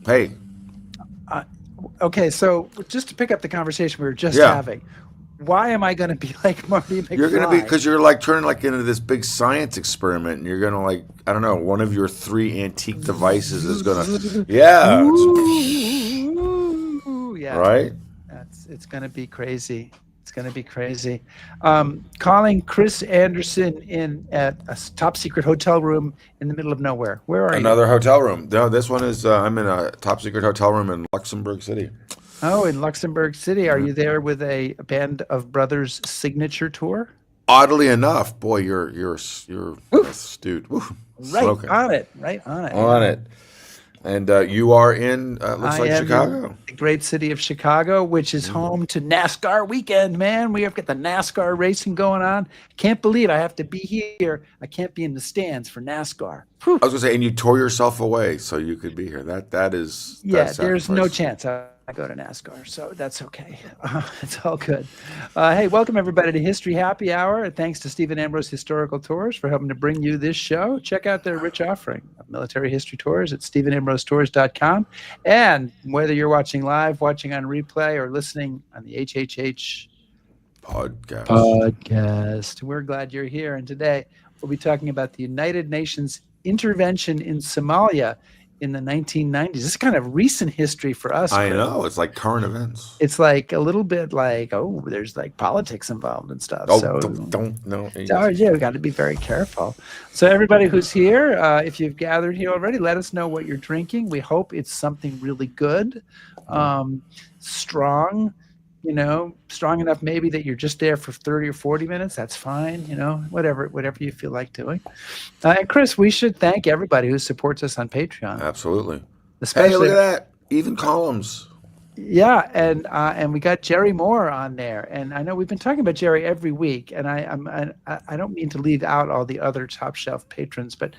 Hey, Uh, okay, so just to pick up the conversation we were just yeah, having, why am I going to be like Marty you're gonna be McFly? because you're like turning like into this big science experiment, and you're gonna like I don't know, one of your three antique devices is gonna, yeah, it's Ooh, yeah, right. it's going to be crazy. It's going to be crazy. Calling Chris Anderson in at a top secret hotel room in the middle of nowhere. Where are you? Another hotel room. No, this one is I'm in a top secret hotel room in Luxembourg City. Oh, in Luxembourg City. Are Yeah. you there with a Band of Brothers signature tour? Oddly enough, boy, you're Ooh, astute. Woo, right smoking on it. Right on it. on Yeah. it. And you are in looks I like am in Chicago. the great city of Chicago, which is Mm. home to NASCAR weekend, man. We have got the NASCAR racing going on. Can't believe I have to be here. I can't be in the stands for NASCAR. Whew. I was gonna say, and you tore yourself away so you could be here. That Yeah, there's no sacrifice. chance I go to NASCAR, so that's okay. It's all good. Hey, welcome everybody to History Happy Hour. Thanks to Stephen Ambrose Historical Tours for helping to bring you this show. Check out their rich offering of military history tours at stephenambrosetours.com. And whether you're watching live, watching on replay, or listening on the HHH Podcast. podcast, we're glad you're here. And today we'll be talking about the United Nations intervention in Somalia in the 1990s. This is kind of recent history for us, I Chris. know it's like current events. It's like a little bit like, oh, there's like politics involved and stuff. Oh, So, don't no. so yeah, we got to be very careful. So, everybody who's here, if you've gathered here already, let us know what you're drinking. We hope it's something really good, um, strong. Strong enough maybe that you're just there for 30 or 40 minutes. That's fine. Whatever you feel like doing. And Chris, we should thank everybody who supports us on Patreon, Absolutely. Hey, look especially at that. Even columns. yeah, and we got Jerry Moore on there, and I know we've been talking about Jerry every week, and I don't mean to leave out all the other top shelf patrons, but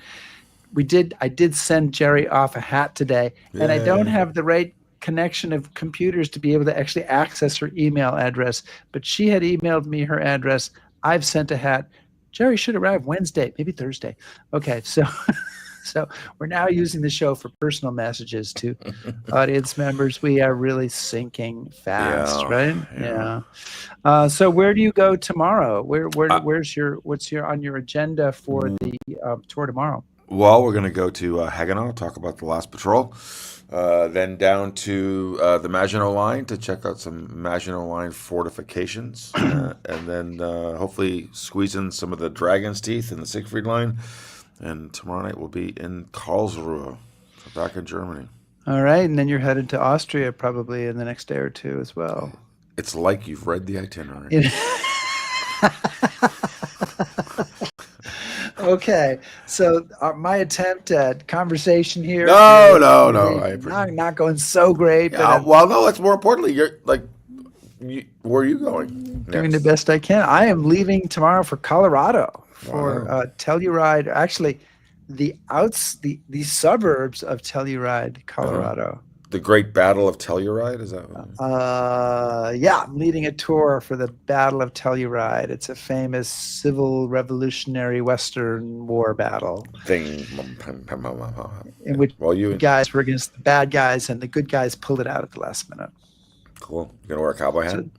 I did send Jerry off a hat today, and I don't Yay. have the right connection of computers to be able to actually access her email address, but she had emailed me her address. I've sent a hat. Jerry should arrive Wednesday, maybe Thursday. Okay, so so we're now using the show for personal messages to audience members. We are really sinking fast, Yeah, right? yeah. Yeah. So where do you go tomorrow? Uh, What's your on your agenda for the tour tomorrow? well, we're going to go to Haguenau, talk about the last patrol. Then down to the Maginot Line to check out some Maginot Line fortifications. And then hopefully squeeze in some of the Dragon's Teeth in the Siegfried Line. And tomorrow night we'll be in Karlsruhe, so back in Germany. All right, and then you're headed to Austria probably in the next day or two as well. It's like you've read the itinerary. It- Okay, so my attempt at conversation here No, is no, no. maybe not going so great, but Yeah, I'm well, no. It's more importantly, you're like, where are you going doing the next? best I can. I am leaving tomorrow for Colorado for Wow. Telluride. Actually, the suburbs of Telluride, Uh-huh. Colorado. The Great Battle of Telluride, is that? Yeah, I'm leading a tour for the Battle of Telluride. It's a famous civil revolutionary Western war battle Thing. in which Well, the you guys were against the bad guys and the good guys pulled it out at the last minute. cool. You gonna wear a cowboy hat? So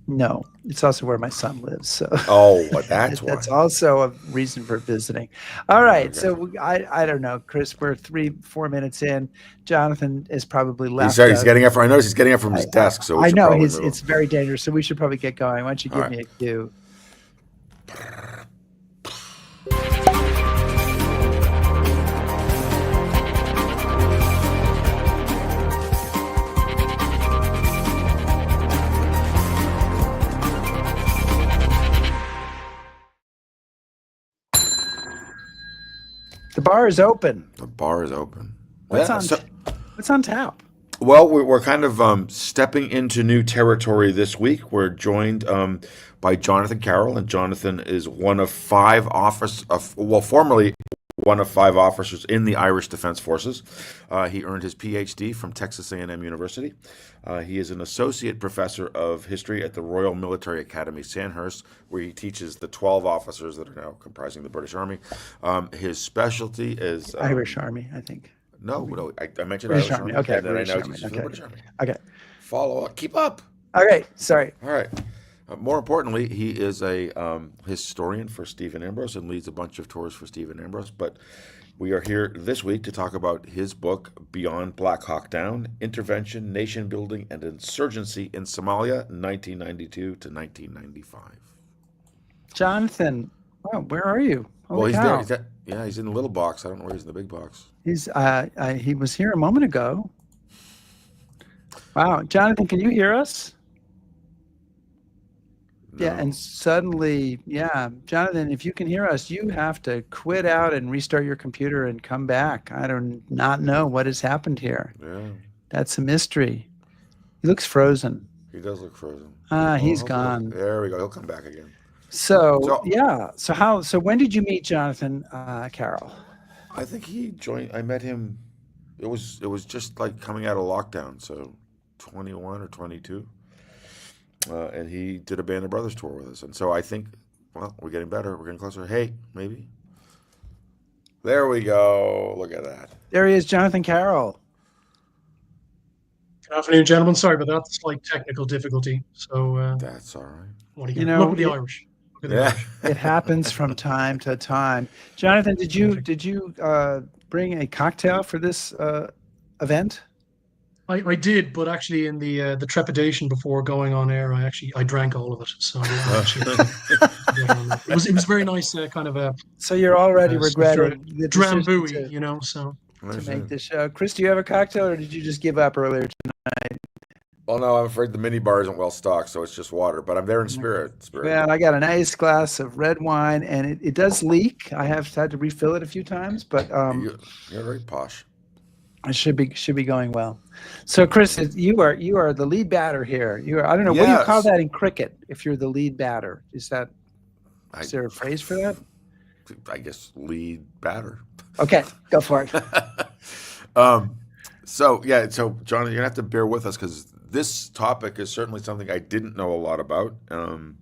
no, it's also where my son lives. So Oh, well, that's why. that's also a reason for visiting. All right. Okay. So I don't know, Chris, we're 3-4 minutes in. Jonathan is probably He's left sorry. He's us. getting up. I noticed he's getting up from his desk, so we I should know probably it's move. very dangerous. So we should probably get going. Why don't you All give right. me a cue? The bar is open. The bar is open. What's Yeah. on So, what's on tap? well, we're kind of stepping into new territory this week. We're joined by Jonathan Carroll, and Jonathan is one of five formerly one of five officers in the Irish Defense Forces. He earned his PhD from Texas A&M University. He is an associate professor of history at the Royal Military Academy, Sandhurst, where he teaches the 12 officers that are now comprising the British Army. His specialty is Irish Army, I think. No, I mentioned British Irish Army. Army, Okay, and then I British know Army. he's from the Okay, British Army. okay, Follow up, keep up. okay. Sorry. All right. More importantly, he is a historian for Stephen Ambrose and leads a bunch of tours for Stephen Ambrose. But we are here this week to talk about his book, Beyond Black Hawk Down, Intervention, Nation Building, and Insurgency in Somalia, 1992 to 1995. Jonathan, wow, where are you? Well, Holy he's there. cow! He's in the little box. I don't know where he's in the big box. He was here a moment ago. Wow, Jonathan, can you hear us? No. Yeah, and suddenly, yeah, Jonathan, if you can hear us, you have to quit out and restart your computer and come back. I do not know what has happened here. Yeah, That's a mystery. He looks frozen. he does look frozen. He's hopefully gone. There we go. He'll come back again. So yeah. So when did you meet Jonathan Carroll? I think he joined. I met him. It was just like coming out of lockdown, so 21 or 22, and he did a Band of Brothers tour with us. And so I think, well, we're getting better. We're getting closer. Hey, maybe. There we go. Look at that. There he is, Jonathan Carroll. Good afternoon, gentlemen. Sorry about that. Slight technical difficulty. So That's all right. what do you get? Look at the Irish. Look at the Yeah. Irish. It happens from time to time. Jonathan, did you bring a cocktail for this event? I did, but actually in the trepidation before going on air, I drank all of it. So it was very nice, kind of a So you're already regretting the decision drambuie, you know. So to make this show. Chris, do you have a cocktail, or did you just give up earlier tonight? Well, no, I'm afraid the mini bar isn't well stocked, so it's just water. But I'm there in spirit. Well, I got a nice glass of red wine, and it does leak. I have had to refill it a few times, but You're very posh. it should be going well. So, Chris, you are the lead batter here. I don't know, what do you call Yes. that in cricket? If you're the lead batter, is there a phrase for that? I guess lead batter. Okay, go for it. So John, you're gonna have to bear with us because this topic is certainly something I didn't know a lot about, and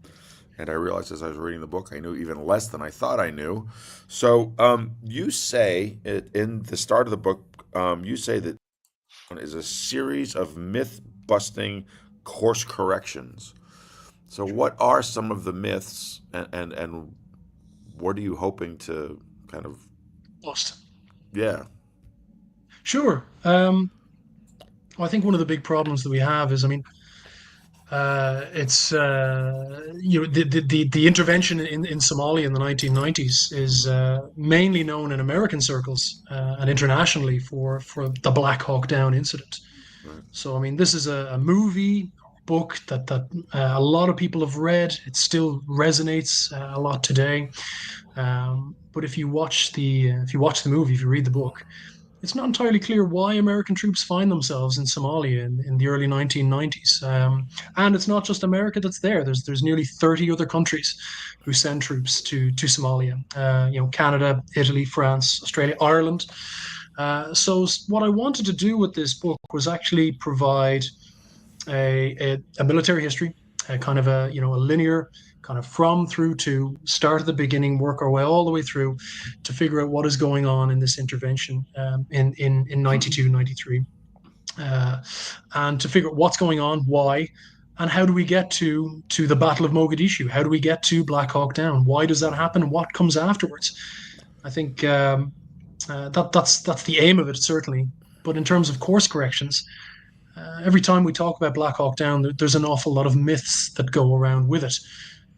I realized as I was reading the book I knew even less than I thought I knew. So you say in the start of the book, you say that it is a series of myth-busting course corrections. So what are some of the myths, and what are you hoping to kind of? lost. Yeah. Sure. Well, I think one of the big problems that we have is, it's the intervention in Somalia in the 1990s is mainly known in American circles and internationally for the Black Hawk Down incident. Right. So this is a movie book that a lot of people have read. It still resonates a lot today. But if you watch the movie, if you read the book, it's not entirely clear why American troops find themselves in Somalia in the early 1990s. And it's not just America that's there. There's nearly 30 other countries who send troops to Somalia. Canada, Italy, France, Australia, Ireland. So what I wanted to do with this book was actually provide a military history, a kind of a linear kind of from through to start at the beginning, work our way all the way through to figure out what is going on in this intervention in 92, 93, and to figure out what's going on, why, and how do we get to the Battle of Mogadishu? How do we get to Black Hawk Down? Why does that happen? What comes afterwards? I think that's the aim of it, certainly. But in terms of course corrections, every time we talk about Black Hawk Down, there's an awful lot of myths that go around with it.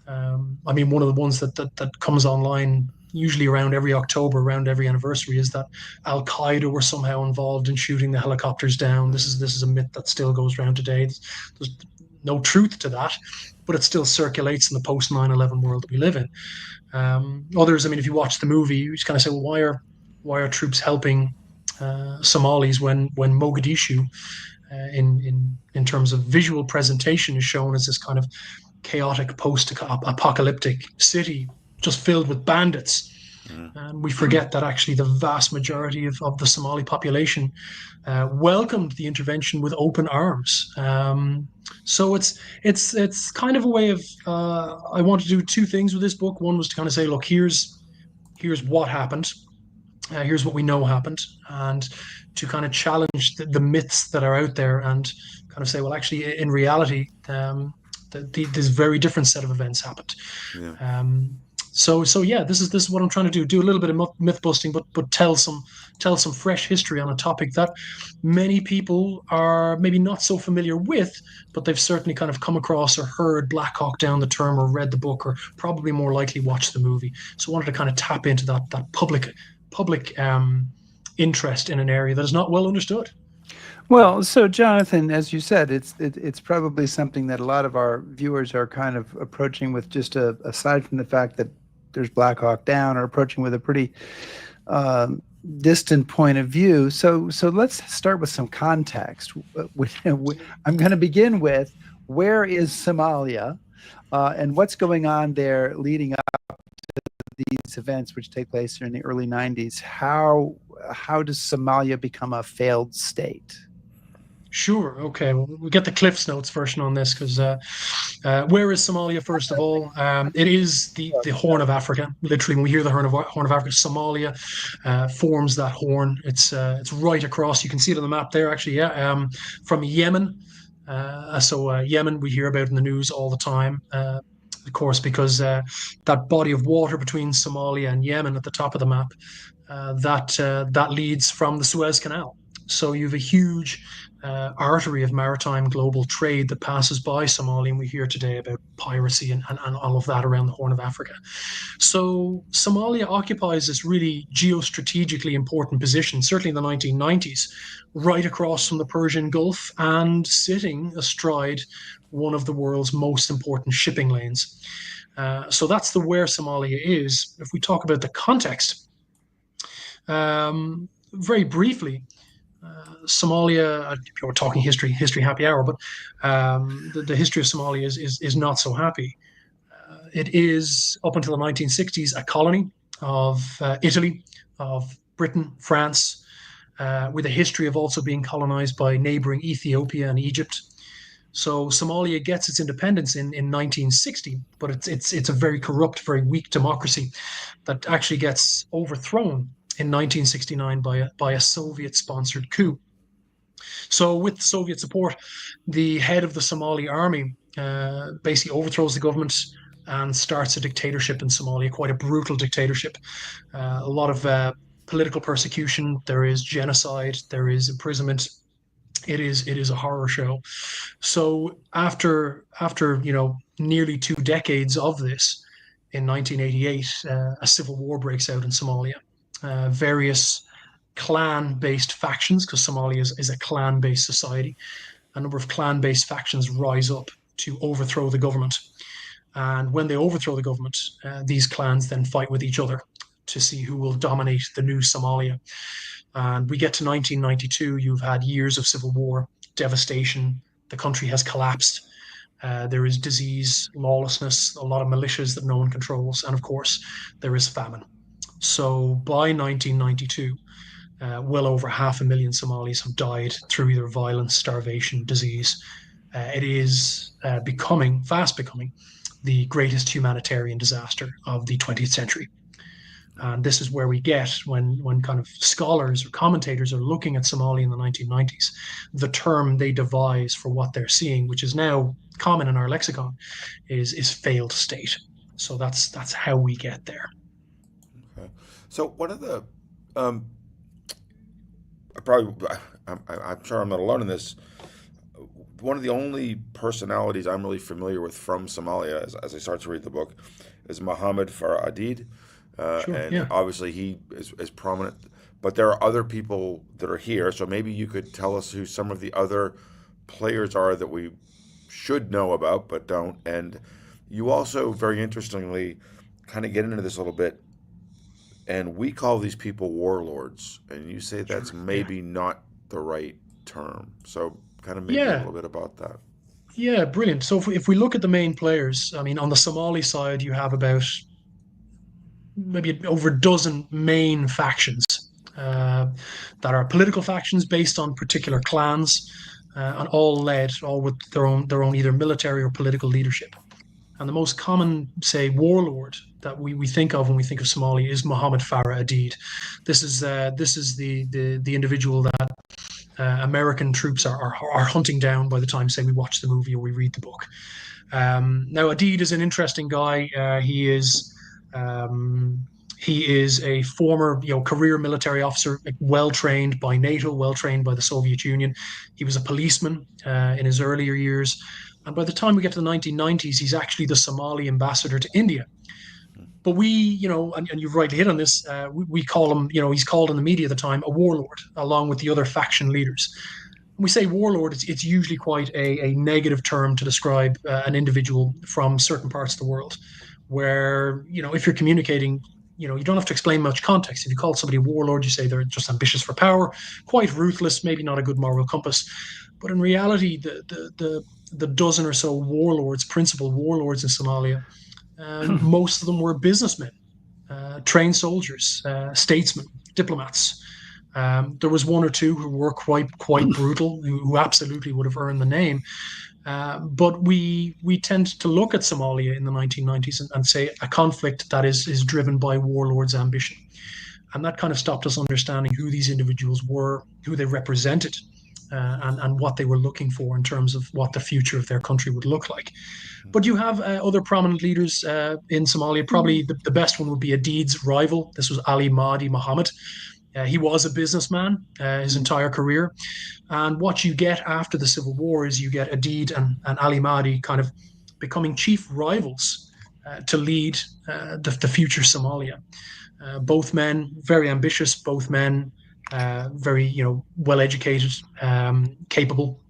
One of the ones that comes online usually around every October, around every anniversary, is that Al Qaeda were somehow involved in shooting the helicopters down. This is a myth that still goes around today. There's no truth to that, but it still circulates in the post 9/11 world that we live in. Others, if you watch the movie, you just kind of say, well, why are troops helping Somalis when Mogadishu, in terms of visual presentation, is shown as this kind of chaotic post-apocalyptic city just filled with bandits. And we forget that actually the vast majority of the Somali population welcomed the intervention with open arms. So it's kind of a way of I want to do two things with this book. One was to kind of say, look, here's what happened. Here's what we know happened, and to kind of challenge the myths that are out there, and kind of say, well, actually, in reality, this very different set of events happened. Yeah. Um, so yeah, this is what I'm trying to do. Do a little bit of myth busting, but tell some fresh history on a topic that many people are maybe not so familiar with, but they've certainly kind of come across or heard Black Hawk Down, the term, or read the book, or probably more likely watched the movie. So I wanted to kind of tap into that public interest in an area that is not well understood. Well, so Jonathan, as you said, it's probably something that a lot of our viewers are kind of approaching with just aside from the fact that there's Black Hawk Down, or approaching with a pretty distant point of view. So let's start with some context. I'm going to begin with, where is Somalia, and what's going on there leading up to these events, which take place in the early 90s. How does Somalia become a failed state? Sure. Okay. Well, we'll get the Cliff's Notes version on this, because where is Somalia? First of all, it is the Horn of Africa. Literally, when we hear the Horn of Africa, Somalia forms that horn. It's right across. You can see it on the map there, actually. Yeah. From Yemen. Yemen, we hear about in the news all the time. Of course, because that body of water between Somalia and Yemen at the top of the map, that leads from the Suez Canal. So you have a huge artery of maritime global trade that passes by Somalia, and we hear today about piracy and all of that around the Horn of Africa. So Somalia occupies this really geostrategically important position, certainly in the 1990s, right across from the Persian Gulf and sitting astride one of the world's most important shipping lanes. So that's where Somalia is. If we talk about the context, very briefly, Somalia, we're talking history happy hour, but the history of Somalia is not so happy. It is, up until the 1960s, a colony of Italy, of Britain, France, with a history of also being colonized by neighboring Ethiopia and Egypt. So Somalia gets its independence in 1960, but it's a very corrupt, very weak democracy that actually gets overthrown in 1969 by a Soviet-sponsored coup. So with Soviet support, the head of the Somali army basically overthrows the government and starts a dictatorship in Somalia, quite a brutal dictatorship. A lot of political persecution. There is genocide. There is imprisonment. It is a horror show. So after nearly 2 decades of this, in 1988, a civil war breaks out in Somalia. Various clan-based factions, because Somalia is a clan-based society. A number of clan-based factions rise up to overthrow the government. And when they overthrow the government, these clans then fight with each other to see who will dominate the new Somalia. And we get to 1992, you've had years of civil war, devastation, the country has collapsed. There is disease, lawlessness, a lot of militias that no one controls, and of course, there is famine. So by 1992, well over 500,000 Somalis have died through either violence, starvation, disease. It is fast becoming, the greatest humanitarian disaster of the 20th century. And this is where we get, when kind of scholars or commentators are looking at Somalia in the 1990s, the term they devise for what they're seeing, which is now common in our lexicon, is failed state. So that's how we get there. Okay. So one of the I'm sure I'm not alone in this. One of the only personalities I'm really familiar with from Somalia, as I start to read the book, is Mohammed Farah Adid. Sure, And yeah. obviously he is prominent, but there are other people that are here. So maybe you could tell us who some of the other players are that we should know about but don't. And you also, very interestingly, kind of get into this a little bit. And we call these people warlords, and you say that's Sure, yeah. maybe not the right term. So kind of maybe a Yeah, little bit about that. yeah, brilliant. So if we look at the main players, I mean, on the Somali side, you have about maybe over a dozen main factions uh, that are political factions based on particular clans, and all with their own either military or political leadership. And the most common, say, warlord that we think of when we think of Somalia is Mohammed Farah Aidid. This is the individual that American troops are hunting down by the time, say, we watch the movie or we read the book. Now, Aidid is an interesting guy. He is a former, career military officer, well trained by NATO, well trained by the Soviet Union. He was a policeman in his earlier years, and by the time we get to the 1990s, he's actually the Somali ambassador to India. But and you've rightly hit on this, we call him, he's called in the media at the time a warlord, along with the other faction leaders. When we say warlord, it's usually quite a negative term to describe an individual from certain parts of the world, where, if you're communicating, you don't have to explain much context. If you call somebody a warlord, you say they're just ambitious for power, quite ruthless, maybe not a good moral compass. But in reality, the dozen or so principal warlords in Somalia, most of them were businessmen, trained soldiers, statesmen, diplomats. There was one or two who were quite brutal, who absolutely would have earned the name. But we tend to look at Somalia in the 1990s and say a conflict that is driven by warlords' ambition. And that kind of stopped us understanding who these individuals were, who they represented, and what they were looking for in terms of what the future of their country would look like. But you have other prominent leaders in Somalia. Probably the best one would be Aidid's rival. This was Ali Mahdi Mohammed. He was a businessman his entire career. And what you get after the civil war is you get Aidid and Ali Mahdi kind of becoming chief rivals to lead the future Somalia. Both men very ambitious, both men very well educated, capable,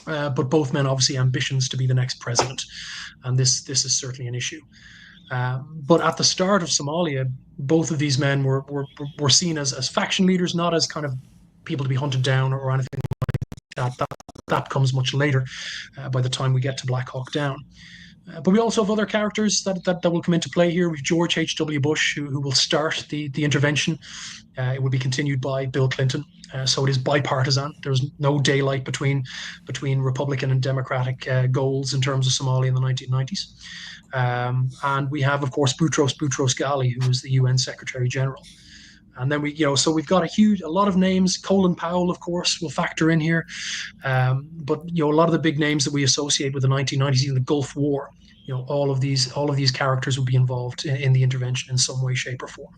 but both men obviously ambitions to be the next president, and this is certainly an issue. But at the start of Somalia, both of these men were seen as faction leaders, not as kind of people to be hunted down or anything like that. That comes much later, by the time we get to Black Hawk Down. But we also have other characters that will come into play here. We've George H.W. Bush, who will start the intervention. It will be continued by Bill Clinton. So it is bipartisan. There's no daylight between Republican and Democratic goals in terms of Somalia in the 1990s. And we have, of course, Boutros Ghali, who was the UN Secretary General. And then so we've got a lot of names. Colin Powell, of course, will factor in here. But a lot of the big names that we associate with the 1990s, even the Gulf War, all of these characters will be involved in the intervention in some way, shape, or form.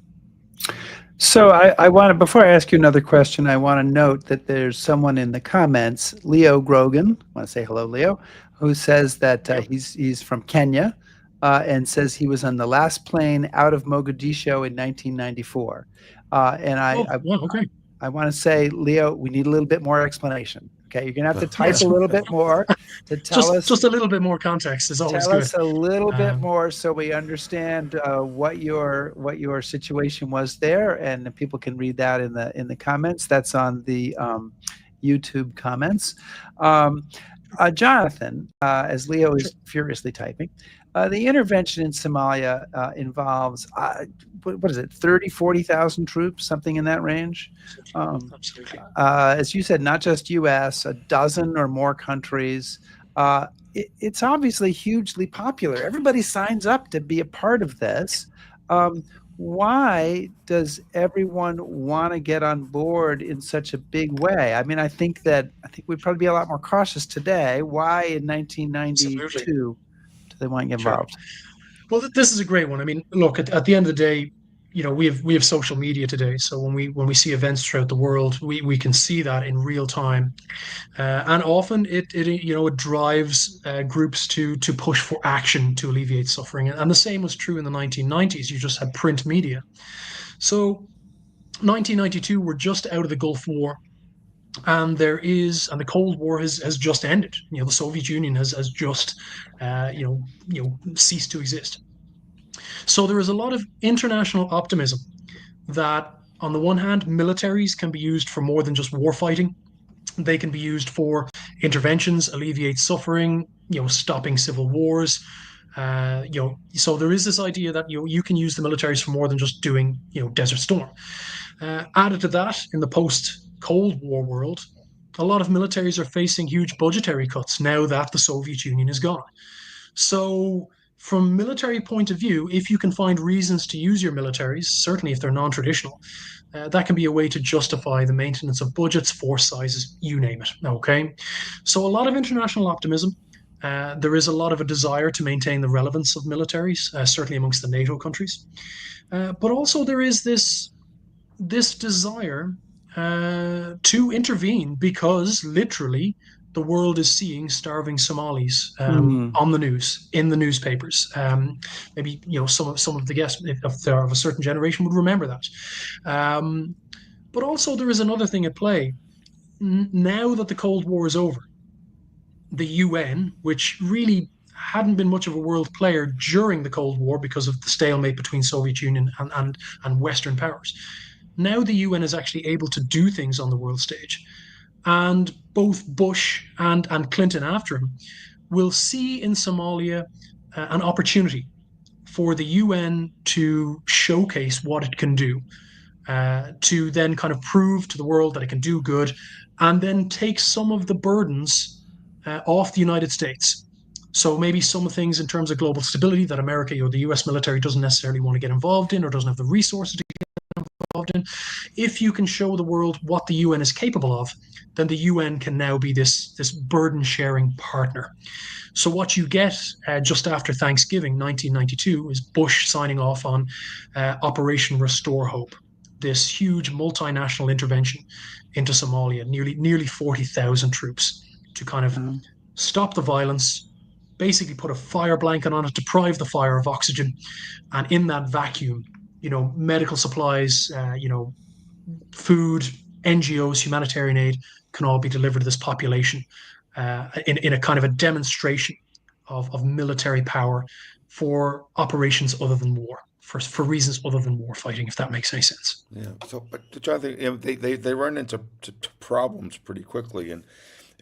So I want to, before I ask you another question, I want to note that there's someone in the comments, Leo Grogan, I want to say hello, Leo, who says that he's from Kenya, and says he was on the last plane out of Mogadishu in 1994. And I want to say, Leo, we need a little bit more explanation. Okay, you're gonna have to type a little bit more to tell us. Just a little bit more context is always good. Tell us a little bit more so we understand what your situation was there, and people can read that in the comments. That's on the YouTube comments. Jonathan, as Leo is furiously typing, the intervention in Somalia involves, what is it, 30, 40,000 troops, something in that range? Absolutely. As you said, not just U.S., a dozen or more countries. It's obviously hugely popular. Everybody signs up to be a part of this. Why does everyone want to get on board in such a big way? I mean, I think we'd probably be a lot more cautious today. Why in 1992 Absolutely. do they want to get involved? Well, this is a great one. I mean, look, at the end of the day, we have social media today. So when we see events throughout the world, we can see that in real time, and often it drives groups to push for action to alleviate suffering. And the same was true in the 1990s. You just had print media. So 1992, we're just out of the Gulf War. And the Cold War has just ended. The Soviet Union has just ceased to exist. So there is a lot of international optimism that, on the one hand, militaries can be used for more than just war fighting. They can be used for interventions, alleviate suffering, stopping civil wars. So there is this idea that you can use the militaries for more than just doing Desert Storm. Added to that, in the post-Cold War world, a lot of militaries are facing huge budgetary cuts now that the Soviet Union is gone. So from military point of view, if you can find reasons to use your militaries, certainly if they're non-traditional, that can be a way to justify the maintenance of budgets, force sizes, you name it. Okay, so a lot of international optimism. There is a lot of a desire to maintain the relevance of militaries, certainly amongst the NATO countries. But also there is this desire to intervene because literally the world is seeing starving Somalis on the news, in the newspapers. Maybe some of the guests, if they're of a certain generation, would remember that. But also there is another thing at play. Now that the Cold War is over, the UN, which really hadn't been much of a world player during the Cold War because of the stalemate between Soviet Union and Western powers. Now the UN is actually able to do things on the world stage. And both Bush and Clinton after him will see in Somalia an opportunity for the UN to showcase what it can do, to then kind of prove to the world that it can do good, and then take some of the burdens off the United States. So maybe some things in terms of global stability that America or the US military doesn't necessarily want to get involved in or doesn't have the resources to get involved in. If you can show the world what the UN is capable of, then the UN can now be this burden-sharing partner. So what you get just after Thanksgiving 1992 is Bush signing off on Operation Restore Hope, this huge multinational intervention into Somalia, nearly 40,000 troops to kind of stop the violence, basically put a fire blanket on it, deprive the fire of oxygen, and in that vacuum, medical supplies, food, NGOs, humanitarian aid can all be delivered to this population in a kind of a demonstration of military power for operations other than war, for reasons other than war fighting, if that makes any sense. Yeah. So, but Jonathan, they run into problems pretty quickly,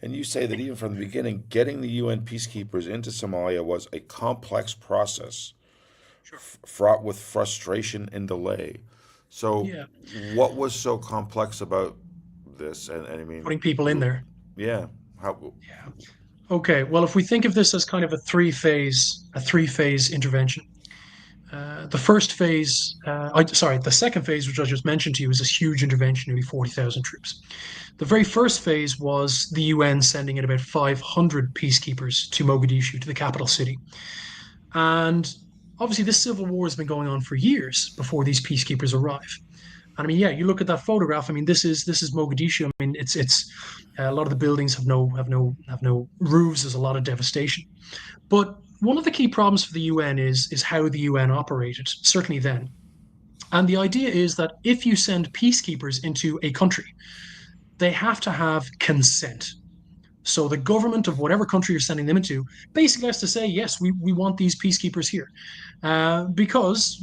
and you say that even from the beginning, getting the UN peacekeepers into Somalia was a complex process, fraught with frustration and delay. So, what was so complex about this? And I mean, putting people in there. Yeah. Okay. Well, if we think of this as kind of a three-phase intervention, the first phase, the second phase, which I just mentioned to you, is this huge intervention, nearly 40,000 troops. The very first phase was the UN sending in about 500 peacekeepers to Mogadishu, to the capital city. And obviously this civil war has been going on for years before these peacekeepers arrive. And I mean, you look at that photograph. I mean, this is Mogadishu. I mean, it's a lot of the buildings have no roofs. There's a lot of devastation. But one of the key problems for the UN is how the UN operated, certainly then. And the idea is that if you send peacekeepers into a country, they have to have consent. So the government of whatever country you're sending them into basically has to say, yes, we want these peacekeepers here. Because,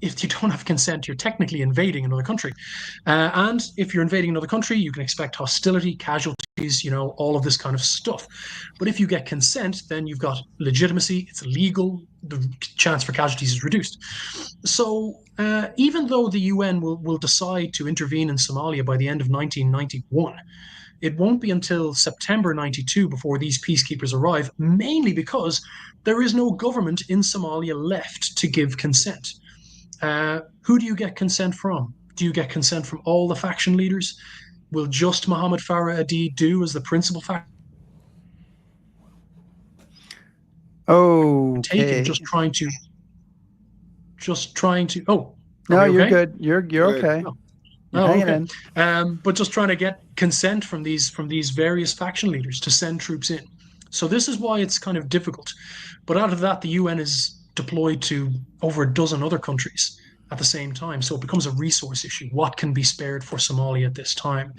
if you don't have consent, you're technically invading another country. And if you're invading another country, you can expect hostility, casualties, all of this kind of stuff. But if you get consent, then you've got legitimacy, it's legal, the chance for casualties is reduced. So even though the UN will decide to intervene in Somalia by the end of 1991, it won't be until September 92 before these peacekeepers arrive, mainly because there is no government in Somalia left to give consent. Who do you get consent from? Do you get consent from all the faction leaders? Will just Mohammed Farah Aidid do as the principal faction? Okay. Just trying to. Oh, no, you're okay? good. You're okay. Okay. But just trying to get consent from these various faction leaders to send troops in. So this is why it's kind of difficult. But out of that, the UN is deployed to over a dozen other countries at the same time. So it becomes a resource issue. What can be spared for Somalia at this time?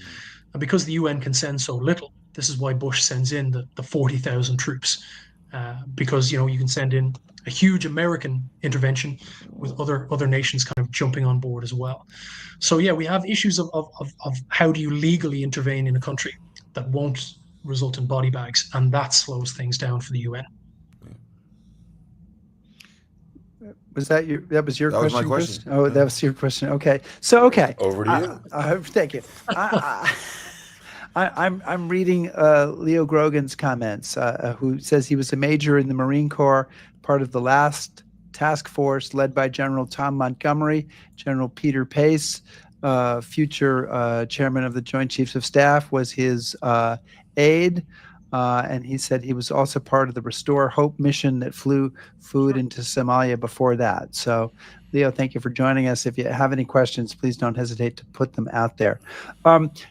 And because the UN can send so little, this is why Bush sends in the 40,000 troops. Because, you can send in a huge American intervention with other nations kind of jumping on board as well. So, we have issues of how do you legally intervene in a country that won't result in body bags, and that slows things down for the UN. Was that your question? That was my question. Chris? Oh, that was your question. Okay. So, okay. Over to you. Thank you. I'm reading Leo Grogan's comments, who says he was a major in the Marine Corps, part of the last task force led by General Tom Montgomery, General Peter Pace, future chairman of the Joint Chiefs of Staff, was his aide. And he said he was also part of the Restore Hope mission that flew food into Somalia before that. So, Leo, thank you for joining us. If you have any questions, please don't hesitate to put them out there.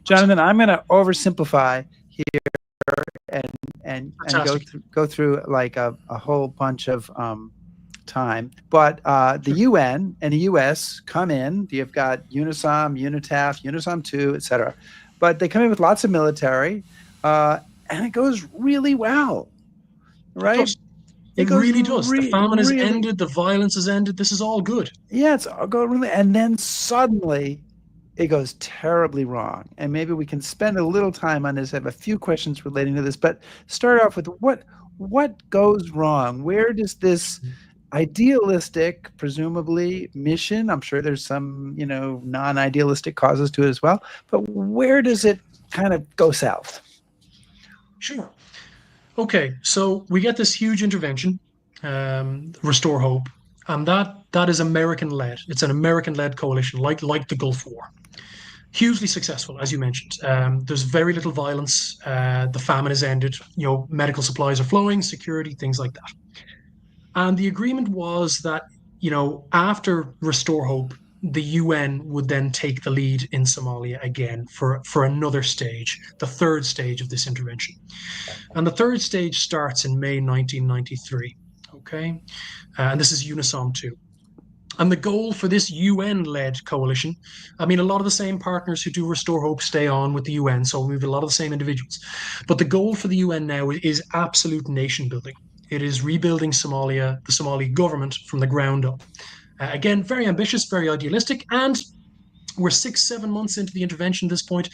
Jonathan, I'm going to oversimplify here and go through like a whole bunch of time. But the UN and the US come in. You've got UNISOM, UNITAF, UNISOM 2, etc. But they come in with lots of military. And it goes really well, right? It really does. The famine has ended. The violence has ended. This is all good. Yeah, it's all going really. And then suddenly it goes terribly wrong. And maybe we can spend a little time on this. I have a few questions relating to this, but start off with what goes wrong? Where does this idealistic, presumably, mission, I'm sure there's some, non-idealistic causes to it as well, but where does it kind of go south? Sure. Okay, so we get this huge intervention, Restore Hope, and that is American-led. It's an American-led coalition, like the Gulf War. Hugely successful, as you mentioned. There's very little violence. The famine has ended. Medical supplies are flowing, security, things like that. And the agreement was that, after Restore Hope, the UN would then take the lead in Somalia again for another stage, the third stage of this intervention. And the third stage starts in May 1993, okay? And this is UNISOM 2. And the goal for this UN-led coalition, a lot of the same partners who do Restore Hope stay on with the UN, so we have a lot of the same individuals. But the goal for the UN now is absolute nation building. It is rebuilding Somalia, the Somali government, from the ground up. Again, very ambitious, very idealistic, and we're 6-7 months into the intervention at this point,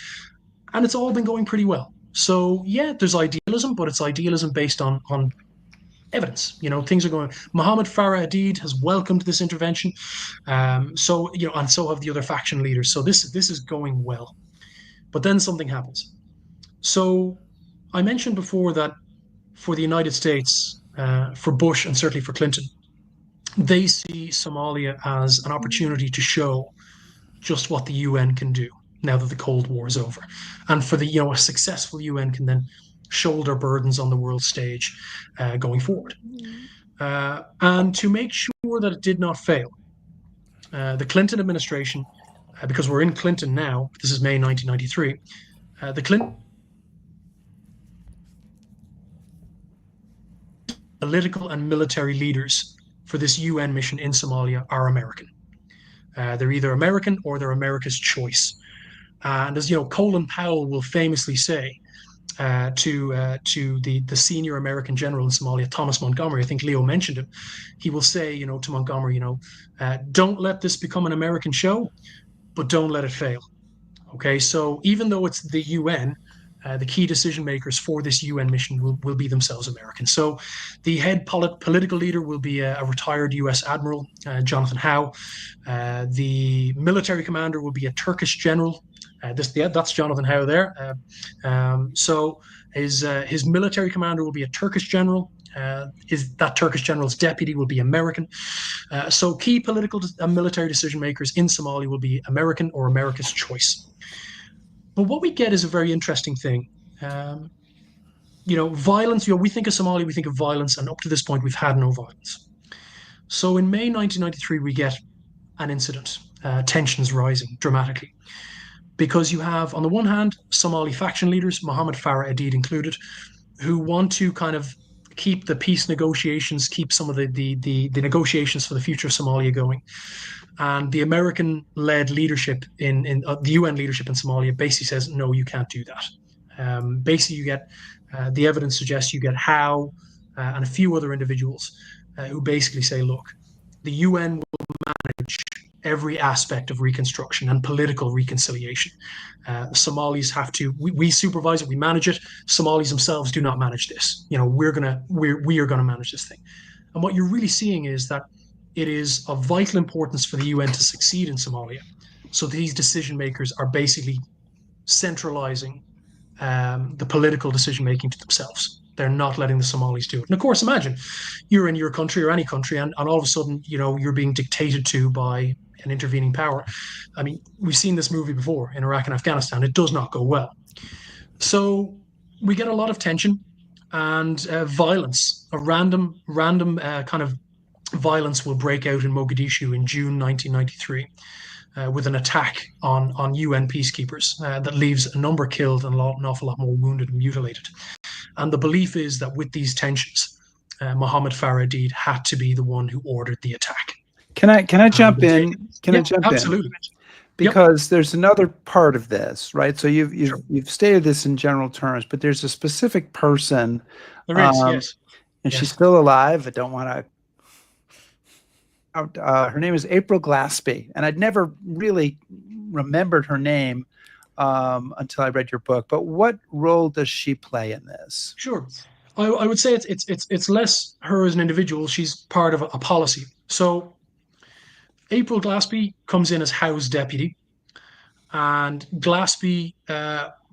and it's all been going pretty well. So yeah, there's idealism, but it's idealism based on evidence. Things are going. Mohammed Farah Aidid has welcomed this intervention, and so have the other faction leaders. So this is going well, but then something happens. So I mentioned before that for the United States, for Bush and certainly for Clinton, they see Somalia as an opportunity to show just what the UN can do now that the Cold War is over. And for a successful UN can then shoulder burdens on the world stage going forward. And to make sure that it did not fail, the Clinton administration, because we're in Clinton now, this is May 1993, the Clinton political and military leaders for this UN mission in Somalia are American. They're either American or they're America's choice. And as Colin Powell will famously say to the senior American general in Somalia, Thomas Montgomery, I think Leo mentioned him, he will say, to Montgomery, don't let this become an American show, but don't let it fail. Okay, so even though it's the UN, the key decision makers for this UN mission will be themselves American. So the head political leader will be a retired US Admiral, Jonathan Howe. The military commander will be a Turkish general. That's Jonathan Howe there. So his military commander will be a Turkish general. That Turkish general's deputy will be American. So key political and military decision makers in Somalia will be American or America's choice. But what we get is a very interesting thing. Violence, we think of Somalia, we think of violence, and up to this point, we've had no violence. So in May 1993, we get an incident, tensions rising dramatically. Because you have, on the one hand, Somali faction leaders, Mohammed Farah Aidid included, who want to kind of keep the peace negotiations, keep some of the negotiations for the future of Somalia going. And the American-led leadership in the UN leadership in Somalia basically says, no, you can't do that. Basically, you get the evidence suggests you get Howe and a few other individuals who basically say, look, the UN will manage every aspect of reconstruction and political reconciliation. Somalis have to, we supervise it, we manage it. Somalis themselves do not manage this. We are gonna manage this thing. And what you're really seeing is that it is of vital importance for the UN to succeed in Somalia. So these decision makers are basically centralizing the political decision making to themselves. They're not letting the Somalis do it. And of course, imagine you're in your country or any country, and all of a sudden, you're being dictated to by an intervening power. I mean, we've seen this movie before in Iraq and Afghanistan. It does not go well. So we get a lot of tension and violence. A random kind of violence will break out in Mogadishu in June 1993. With an attack on UN peacekeepers that leaves a number killed and an awful lot more wounded and mutilated. And the belief is that with these tensions, Mohammed Farah Aidid had to be the one who ordered the attack. Can I jump in? I jump absolutely. in? Because there's another part of this, right? So you've stated this in general terms, but there's a specific person. There is, yes. And she's still alive. I don't want to. Her name is April Glaspie, and I'd never really remembered her name until I read your book. But what role does she play in this? Sure, I would say it's less her as an individual. She's part of a policy. So April Glaspie comes in as Howe's deputy, and Glaspie,